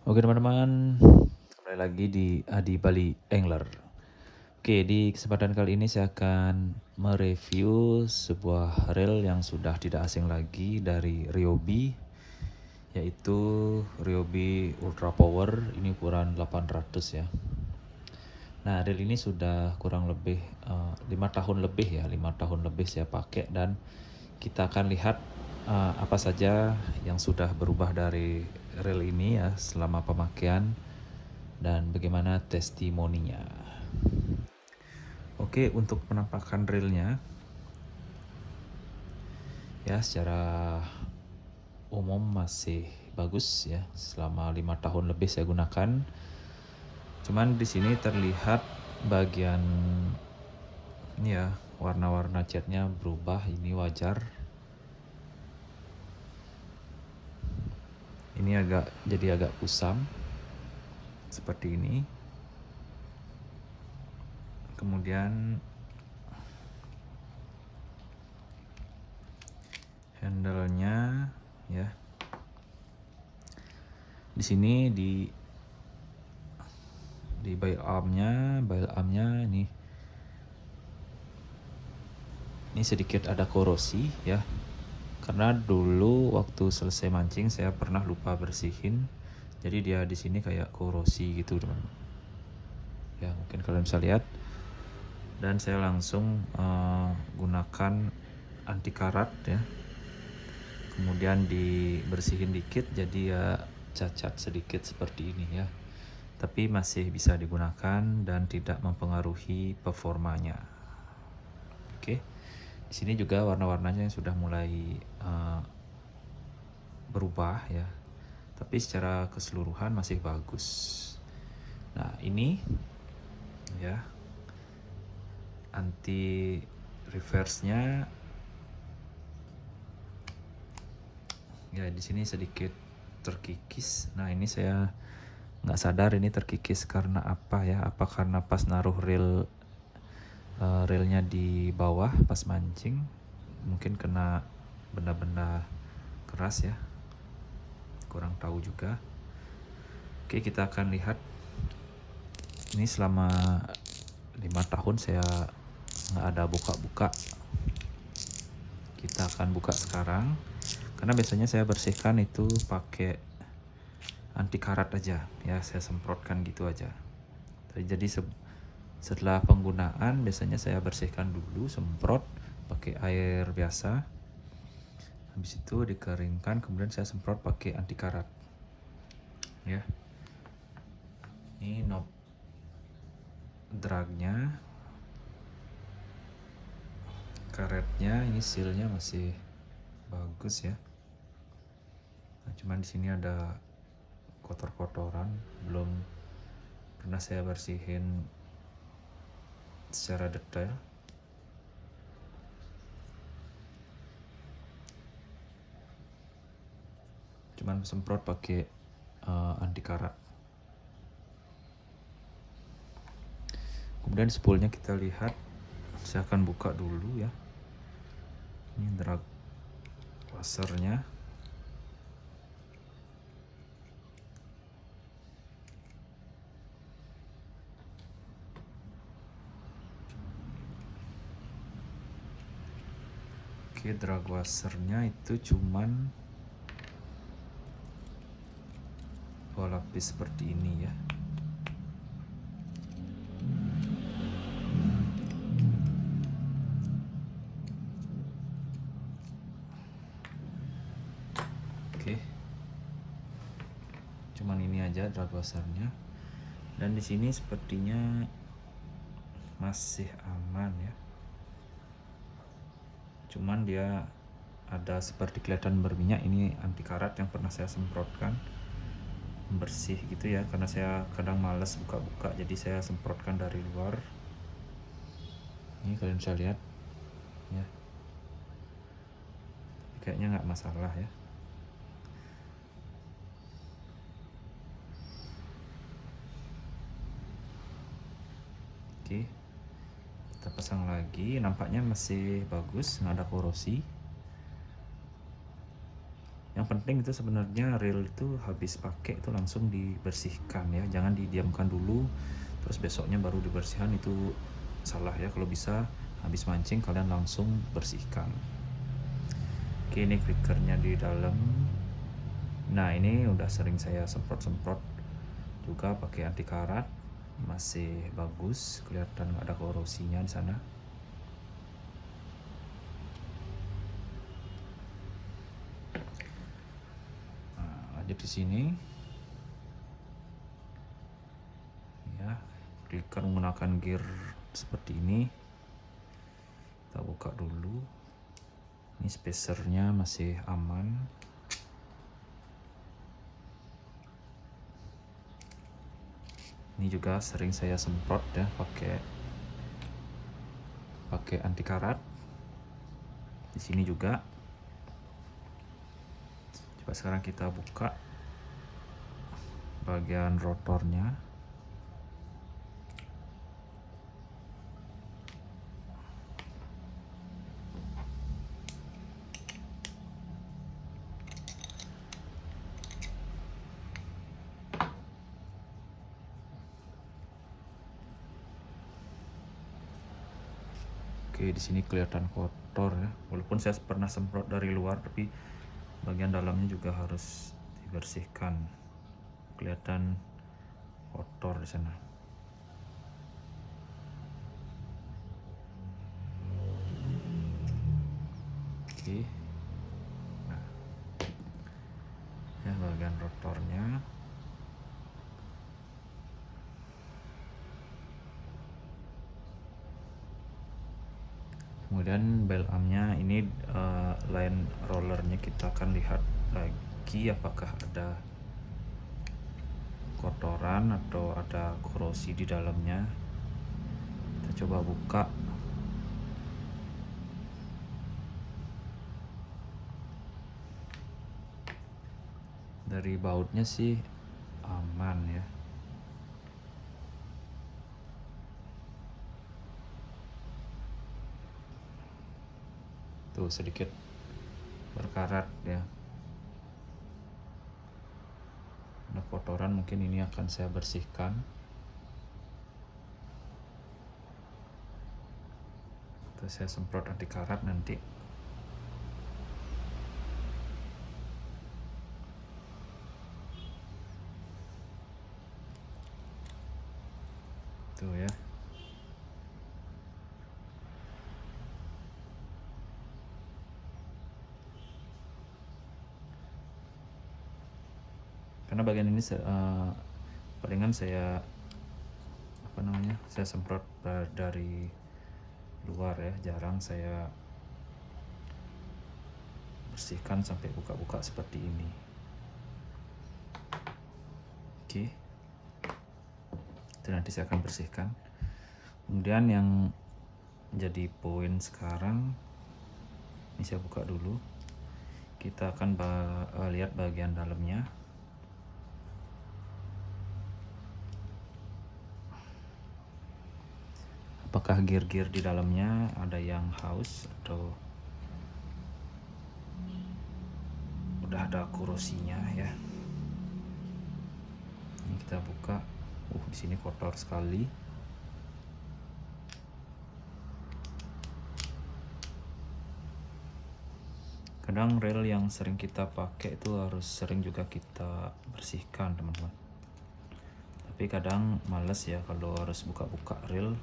Oke teman-teman, kembali lagi di Adi Bali Angler. Oke, di kesempatan kali ini saya akan mereview sebuah reel yang sudah tidak asing lagi dari Ryobi, yaitu Ryobi Ultra Power. Ini ukuran 800 ya. Nah, reel ini sudah kurang lebih 5 tahun lebih ya, 5 tahun lebih saya pakai, dan kita akan lihat apa saja yang sudah berubah dari reel ini ya selama pemakaian dan bagaimana testimoninya. Oke, untuk penampakan reelnya ya secara umum masih bagus ya, selama 5 tahun lebih saya gunakan. Cuman di sini terlihat bagian ini ya, warna-warna catnya berubah, ini wajar. Ini jadi agak kusam seperti ini. Kemudian handle-nya ya. Di sini di bail arm-nya ini sedikit ada korosi ya. Karena dulu waktu selesai mancing saya pernah lupa bersihin. Jadi dia di sini kayak korosi gitu, teman. Ya, mungkin kalian bisa lihat. Dan saya langsung gunakan anti karat ya. Kemudian dibersihin dikit, jadi ya cacat sedikit seperti ini ya. Tapi masih bisa digunakan dan tidak mempengaruhi performanya. Oke. Di sini juga warna-warnanya yang sudah mulai berubah ya. Tapi secara keseluruhan masih bagus. Nah, ini ya anti reverse-nya ya, di sini sedikit terkikis. Nah, ini saya nggak sadar ini terkikis karena apa ya? Apa karena pas naruh reelnya di bawah pas mancing, mungkin kena benda-benda keras ya, kurang tahu juga. Oke, kita akan lihat ini selama 5 tahun saya nggak ada buka-buka. Kita akan buka sekarang karena biasanya saya bersihkan itu pakai anti karat aja ya, saya semprotkan gitu aja. Jadi setelah penggunaan biasanya saya bersihkan dulu, semprot pakai air biasa, habis itu dikeringkan, kemudian saya semprot pakai anti karat ya. Ini knob dragnya, karetnya, ini sealnya masih bagus ya. Nah, cuman di sini ada kotor-kotoran, belum pernah saya bersihin secara detail. Cuman semprot pakai anti karat. Kemudian spoolnya kita lihat, saya akan buka dulu ya. Ini drag wassernya. Oke, drag wassernya itu cuman 2 lapis seperti ini ya. Oke, cuman ini aja drag wassernya. Dan di sini sepertinya masih aman ya. Cuman dia ada seperti kelihatan berminyak, ini anti karat yang pernah saya semprotkan, bersih gitu ya, karena saya kadang males buka-buka, jadi saya semprotkan dari luar. Ini kalian bisa lihat ya, kayaknya nggak masalah ya. Oke, kita pasang lagi, nampaknya masih bagus, nggak ada korosi Yang penting itu sebenarnya reel itu habis pakai itu langsung dibersihkan ya, jangan didiamkan dulu terus besoknya baru dibersihkan, itu salah ya. Kalau bisa habis mancing kalian langsung bersihkan. Oke, ini clickernya di dalam. Nah, ini udah sering saya semprot-semprot juga pakai anti karat, masih bagus, kelihatan nggak ada korosinya di sana. Nah, lanjut di sini ya, clicker menggunakan gear seperti ini. Kita buka dulu. Ini spacernya masih aman. Ini juga sering saya semprot ya, pakai anti karat. Di sini juga. Coba sekarang kita buka bagian rotornya. Oke, di sini kelihatan kotor ya. Walaupun saya pernah semprot dari luar, tapi bagian dalamnya juga harus dibersihkan. Kelihatan kotor di sana. Oke. Nah, ya bagian rotornya. Kemudian bel armnya ini line rollernya kita akan lihat lagi apakah ada kotoran atau ada korosi di dalamnya. Kita coba buka. Dari bautnya sih aman ya. Tuh sedikit berkarat ya. Ada kotoran, mungkin ini akan saya bersihkan. Terus saya semprot anti karat nanti. Tuh ya. Karena bagian ini palingan saya saya semprot dari luar ya, jarang saya bersihkan sampai buka-buka seperti ini. Oke, itu nanti saya akan bersihkan. Kemudian yang jadi poin sekarang, ini saya buka dulu. Kita akan lihat bagian dalamnya. Apakah gear-gear di dalamnya ada yang haus atau udah ada korosinya ya. Ini kita buka. Di sini kotor sekali. Kadang reel yang sering kita pakai itu harus sering juga kita bersihkan, teman-teman. Tapi kadang males ya kalau harus buka-buka reel.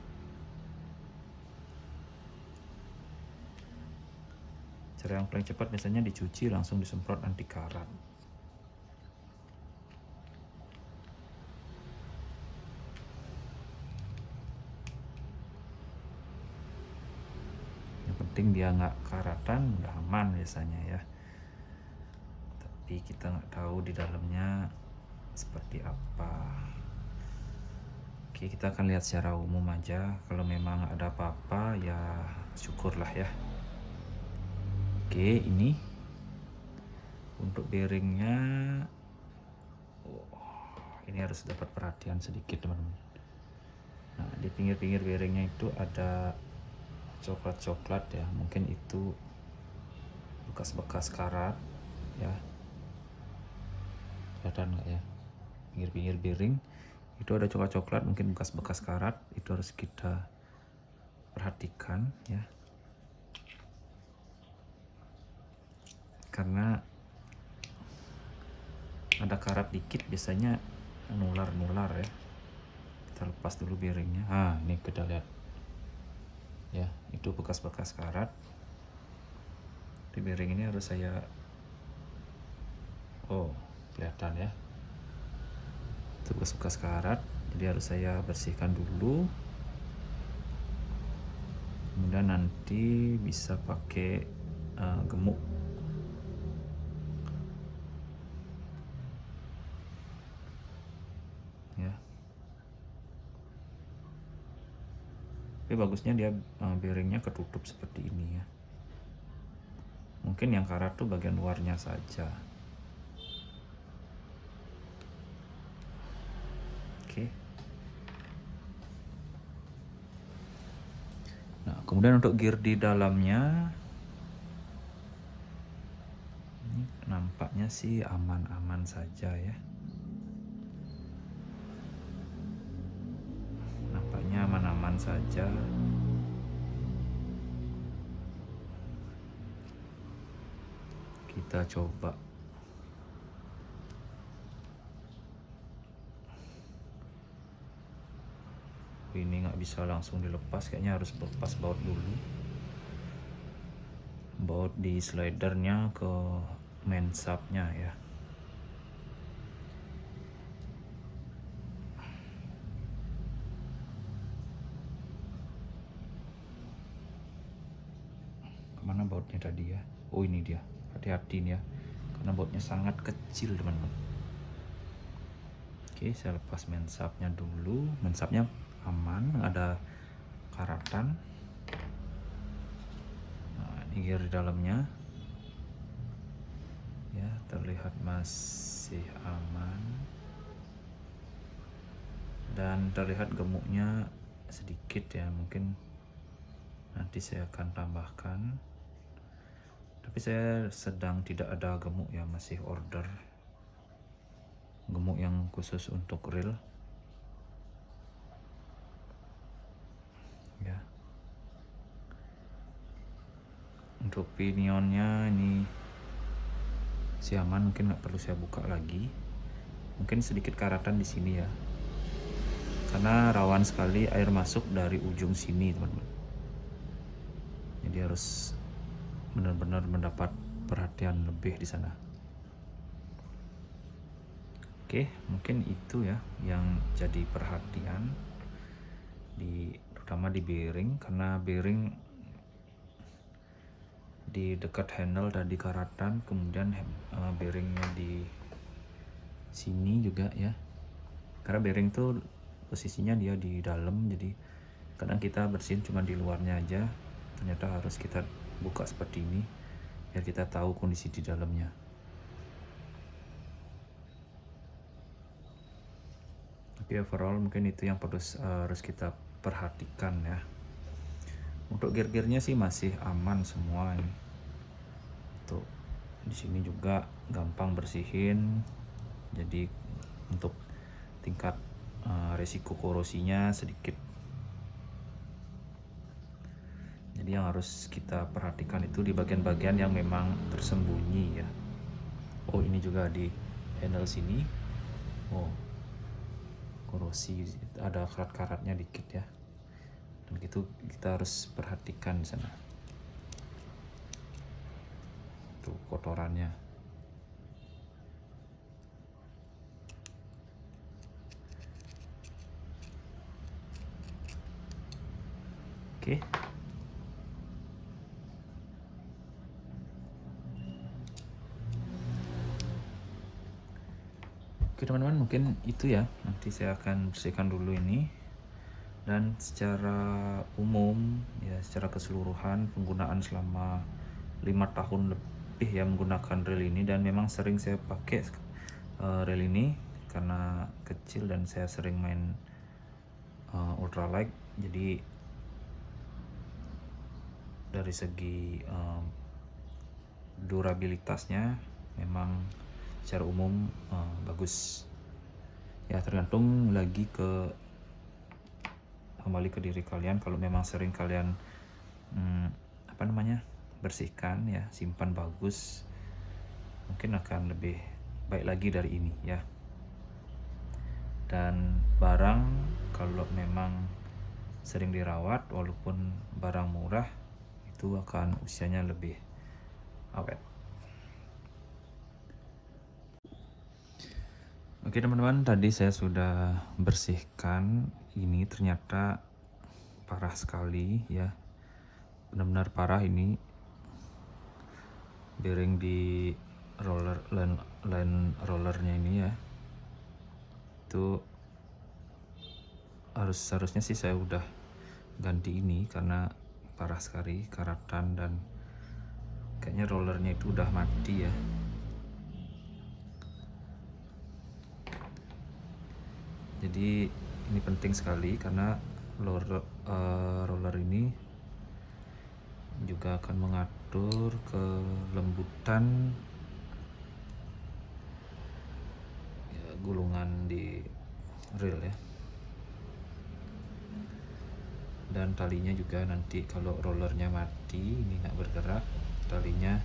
Cara yang paling cepat biasanya dicuci langsung disemprot anti karat. Yang penting dia nggak karatan, udah aman biasanya ya. Tapi kita nggak tahu di dalamnya seperti apa. Oke, kita akan lihat secara umum aja. Kalau memang ada apa-apa ya syukurlah ya. Oke, ini untuk bearingnya, ini harus dapat perhatian sedikit teman-teman. Nah, di pinggir-pinggir bearingnya itu ada coklat-coklat ya, mungkin itu bekas-bekas karat ya. kelihatan nggak ya, pinggir-pinggir bearing itu ada coklat-coklat, mungkin bekas-bekas karat, itu harus kita perhatikan ya, karena ada karat dikit biasanya nular ya. Kita lepas dulu bearingnya. Ini kita lihat ya, itu bekas-bekas karat di bearing ini. Harus saya kelihatan ya, itu bekas-bekas karat, jadi harus saya bersihkan dulu, kemudian nanti bisa pakai gemuk ya. Tapi bagusnya dia bearingnya ketutup seperti ini ya. Mungkin yang karat tuh bagian luarnya saja. Oke. Nah, kemudian untuk gear di dalamnya, ini nampaknya sih aman-aman saja ya. Nampaknya aman-aman saja. Kita coba. Ini nggak bisa langsung dilepas, kayaknya harus lepas baut dulu. Baut di slidernya ke main subnya ya. Kemana bautnya tadi ya? Oh, ini dia. Hati-hati nih ya, karena bautnya sangat kecil teman-teman. Oke, saya lepas main subnya dulu. Main subnya aman, ada karatan. Nah, ini gear di dalamnya ya, terlihat masih aman dan terlihat gemuknya sedikit ya, mungkin nanti saya akan tambahkan, tapi saya sedang tidak ada gemuk ya, masih order gemuk yang khusus untuk reel ya. Untuk pinionnya ini si aman, mungkin nggak perlu saya buka lagi. Mungkin sedikit karatan di sini ya, karena rawan sekali air masuk dari ujung sini teman-teman. Jadi harus benar-benar mendapat perhatian lebih di sana. Oke, mungkin itu ya yang jadi perhatian terutama di bearing, karena bearing di dekat handle tadi karatan, kemudian bearingnya di sini juga ya, karena bearing tuh posisinya dia di dalam, jadi kadang kita bersihin cuma di luarnya aja, ternyata harus kita buka seperti ini biar kita tahu kondisi di dalamnya. Tapi overall mungkin itu yang harus kita perhatikan ya. Untuk gear-gearnya sih masih aman semua ini. Tuh, di sini juga gampang bersihin. Jadi untuk tingkat resiko korosinya sedikit. Jadi yang harus kita perhatikan itu di bagian-bagian yang memang tersembunyi ya. Oh, ini juga di handle sini. Oh, korosi, ada karat-karatnya dikit ya. Dan itu kita harus perhatikan di sana. Tuh kotorannya. Oke. Oke teman-teman, mungkin itu ya. Nanti saya akan bersihkan dulu ini. Dan secara umum ya, secara keseluruhan penggunaan selama 5 tahun lebih ya menggunakan reel ini, dan memang sering saya pakai reel ini karena kecil dan saya sering main ultralight. Jadi dari segi durabilitasnya memang secara umum bagus ya, tergantung lagi kembali ke diri kalian. Kalau memang sering kalian bersihkan ya, simpan bagus, mungkin akan lebih baik lagi dari ini ya. Dan barang kalau memang sering dirawat, walaupun barang murah, itu akan usianya lebih awet. Oke teman-teman, tadi saya sudah bersihkan. Ini ternyata parah sekali ya, benar-benar parah ini. Bearing di line rollernya ini ya, itu harusnya sih saya udah ganti ini karena parah sekali karatan dan kayaknya rollernya itu udah mati ya. Jadi ini penting sekali karena roller ini juga akan mengatur kelembutan ya, gulungan di reel ya. Dan talinya juga nanti kalau rollernya mati, ini nggak bergerak, talinya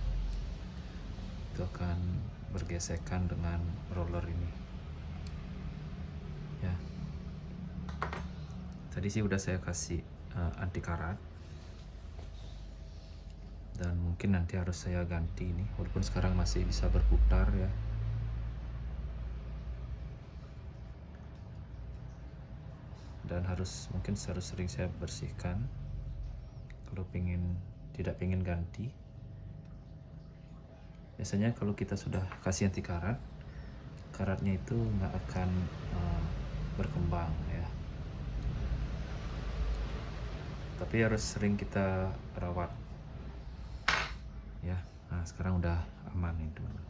itu akan bergesekan dengan roller ini ya. Tadi sih udah saya kasih anti karat, dan mungkin nanti harus saya ganti ini, walaupun sekarang masih bisa berputar ya. Dan mungkin harus sering saya bersihkan kalau tidak pengen ganti. Biasanya kalau kita sudah kasih anti karat, karatnya itu nggak akan berkembang ya, tapi harus sering kita rawat ya. Nah sekarang udah aman nih teman-teman.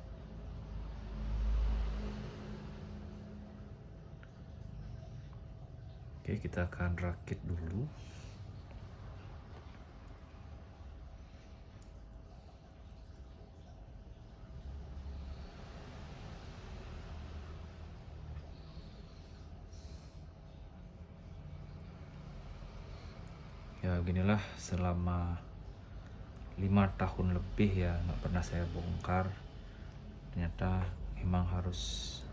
Oke, kita akan rakit dulu. Ya beginilah, selama 5 tahun lebih ya nggak pernah saya bongkar. Ternyata memang harus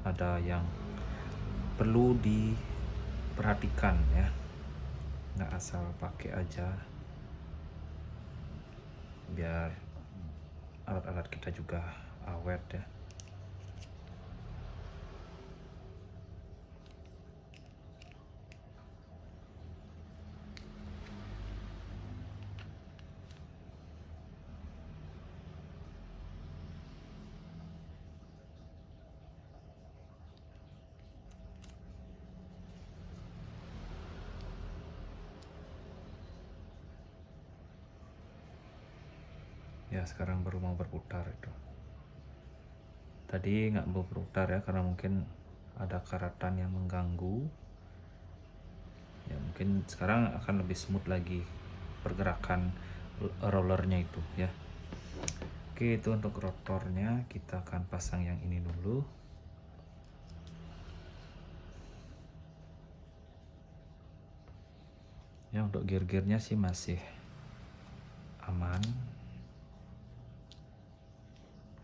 ada yang perlu diperhatikan ya, nggak asal pakai aja, biar alat-alat kita juga awet ya. Ya sekarang baru mau berputar itu. Tadi nggak mau berputar ya karena mungkin ada karatan yang mengganggu. Ya mungkin sekarang akan lebih smooth lagi pergerakan rollernya itu ya. Oke, itu untuk rotornya. Kita akan pasang yang ini dulu. Ya untuk gear-gearnya sih masih aman,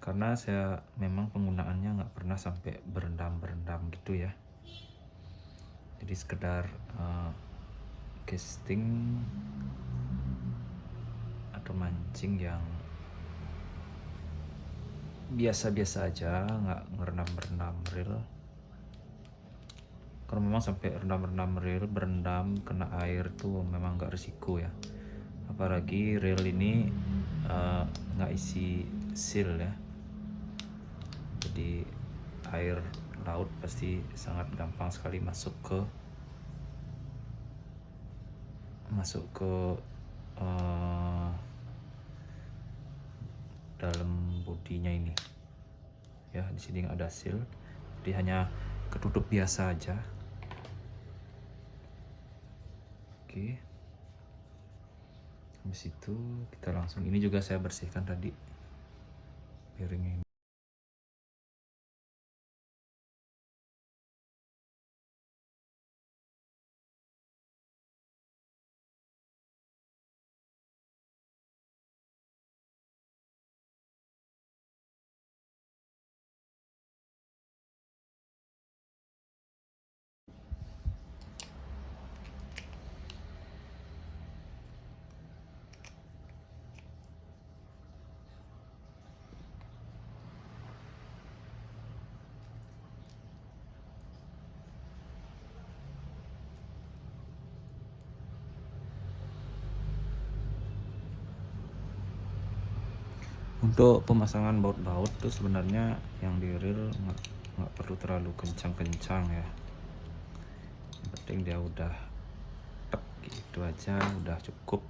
karena saya memang penggunaannya nggak pernah sampai berendam gitu ya. Jadi sekedar casting atau mancing yang biasa-biasa aja, nggak ngerendam reel. Kalau memang sampai rendam reel, berendam kena air tuh memang nggak risiko ya. Apalagi reel ini nggak isi seal ya, jadi air laut pasti sangat gampang sekali masuk ke dalam bodinya ini ya. Di sini nggak ada seal, jadi hanya ketutup biasa aja. Oke, habis itu kita langsung, ini juga saya bersihkan tadi bearingnya ini. Untuk pemasangan baut-baut tuh sebenarnya yang di reel nggak perlu terlalu kencang-kencang ya. Yang penting dia udah tek gitu aja udah cukup.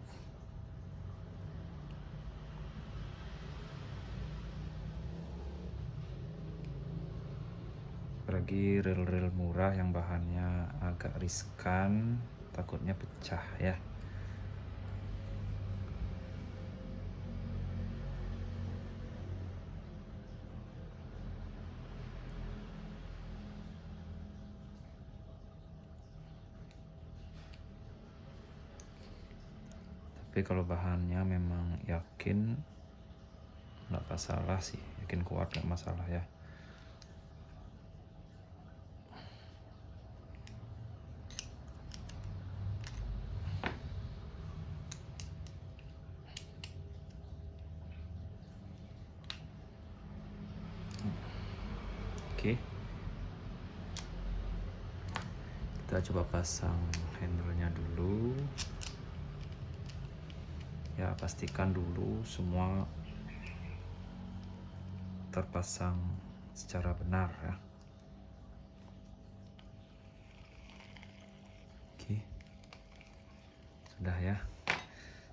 Apalagi reel-reel murah yang bahannya agak riskan, takutnya pecah ya. Tapi kalau bahannya memang yakin nggak masalah sih, yakin kuat nggak masalah ya. Oke, kita coba pasang handle-nya dulu ya, pastikan dulu semua terpasang secara benar ya. Oke, sudah ya.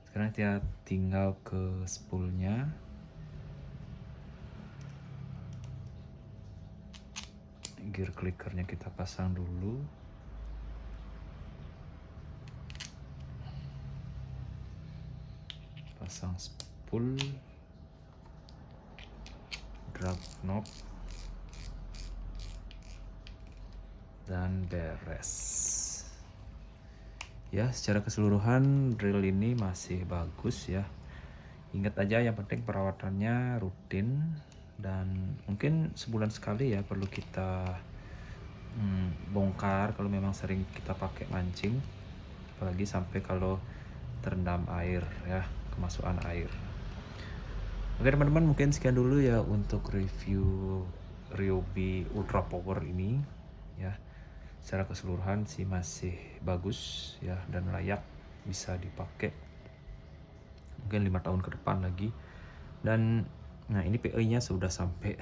Sekarang kita tinggal ke spoolnya. Gear clickernya kita pasang dulu. Pasang spool, drag knob, dan beres. Ya, secara keseluruhan drill ini masih bagus ya. Ingat aja yang penting perawatannya rutin dan mungkin sebulan sekali ya perlu kita bongkar kalau memang sering kita pakai mancing, apalagi sampai kalau terendam air ya, kemasukan air. Oke teman-teman, mungkin sekian dulu ya untuk review Ryobi Ultra Power ini ya. Secara keseluruhan sih masih bagus ya dan layak bisa dipakai mungkin 5 tahun ke depan lagi. Dan nah ini PE nya sudah sampai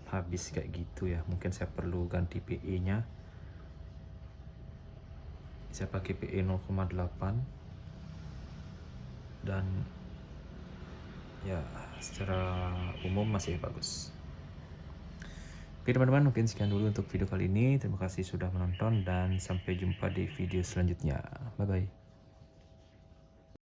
habis kayak gitu ya, mungkin saya perlu ganti PE nya. Saya pakai PE 0,8 dan ya secara umum masih bagus. Oke teman-teman, mungkin sekian dulu untuk video kali ini. Terima kasih sudah menonton dan sampai jumpa di video selanjutnya. Bye bye.